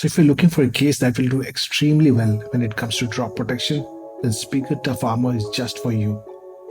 So if you're looking for a case that will do extremely well when it comes to drop protection, then Spigen Tough Armor is just for you.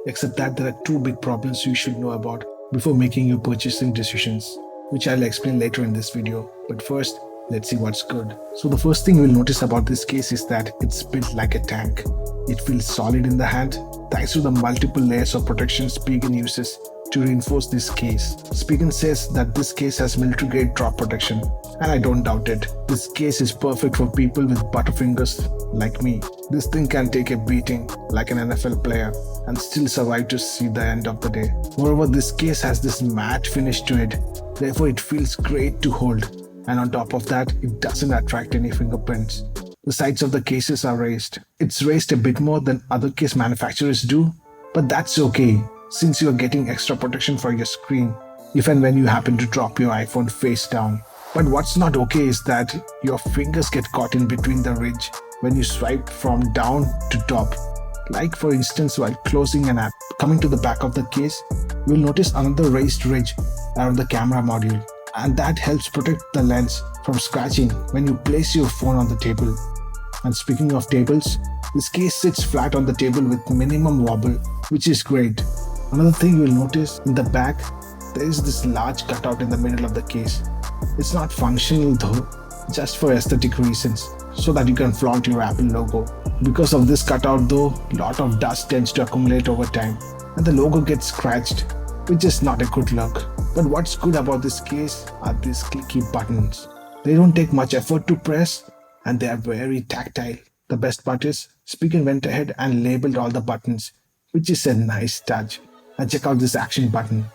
Except that there are two big problems you should know about before making your purchasing decisions, which I'll explain later in this video. But first, let's see what's good. So the first thing you'll notice about this case is that it's built like a tank. It feels solid in the hand thanks to the multiple layers of protection Spigen uses to reinforce this case. Spigen says that this case has military grade drop protection, and I don't doubt it. This case is perfect for people with butterfingers like me. This thing can take a beating like an NFL player and still survive to see the end of the day. Moreover, this case has this matte finish to it, therefore it feels great to hold. And on top of that, it doesn't attract any fingerprints. The sides of the cases are raised. It's raised a bit more than other case manufacturers do, but that's okay since you're getting extra protection for your screen if and when you happen to drop your iPhone face down. But what's not okay is that your fingers get caught in between the ridge when you swipe from down to top. Like for instance, while closing an app, coming to the back of the case, you'll notice another raised ridge around the camera module, and that helps protect the lens from scratching when you place your phone on the table. And speaking of tables, this case sits flat on the table with minimum wobble, which is great. Another thing you'll notice in the back, there is this large cutout in the middle of the case. It's not functional though, just for aesthetic reasons, so that you can flaunt your Apple logo. Because of this cutout though, a lot of dust tends to accumulate over time and the logo gets scratched, which is not a good look. But what's good about this case are these clicky buttons. They don't take much effort to press and they are very tactile. The best part is, Spigen went ahead and labeled all the buttons, which is a nice touch. And check out this action button.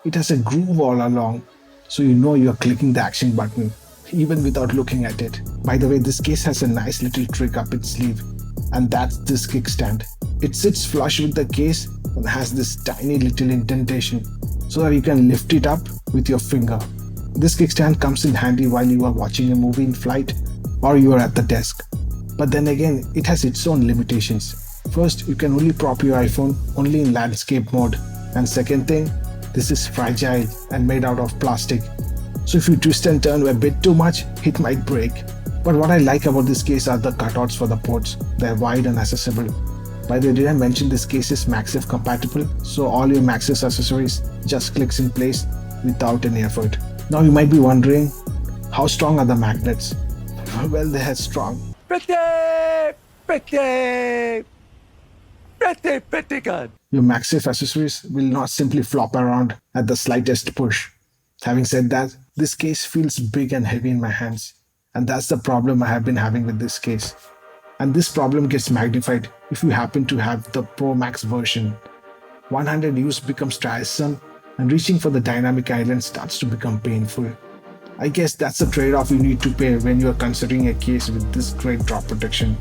It has a groove all along, so you know you're clicking the action button, even without looking at it. By the way, this case has a nice little trick up its sleeve, and that's this kickstand. It sits flush with the case and has this tiny little indentation, so that you can lift it up with your finger. This kickstand comes in handy while you are watching a movie in flight or you are at the desk. But then again, it has its own limitations. First, you can only prop your iPhone only in landscape mode. And second thing, this is fragile and made out of plastic. So if you twist and turn a bit too much, it might break. But what I like about this case are the cutouts for the ports. They're wide and accessible. By the way, did I mention this case is MagSafe compatible? So all your MagSafe accessories just clicks in place without any effort. Now you might be wondering, how strong are the magnets? Well, they are strong. Pretty good. Your MagSafe accessories will not simply flop around at the slightest push. Having said that, this case feels big and heavy in my hands, and that's the problem I have been having with this case. And this problem gets magnified if you happen to have the Pro Max version. One-handed use becomes tiresome, and reaching for the dynamic island starts to become painful. I guess that's the trade-off you need to pay when you are considering a case with this great drop protection.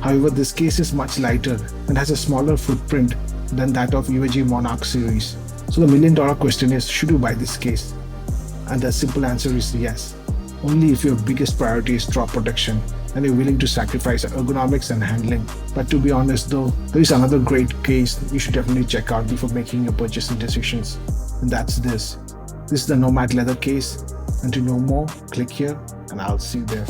However, this case is much lighter and has a smaller footprint than that of UAG Monarch series. So the million-dollar question is, should you buy this case? And the simple answer is yes. Only if your biggest priority is drop protection and you're willing to sacrifice ergonomics and handling. But to be honest though, there is another great case you should definitely check out before making your purchasing decisions. And that's this. This is the Nomad leather case. And to know more, click here and I'll see you there.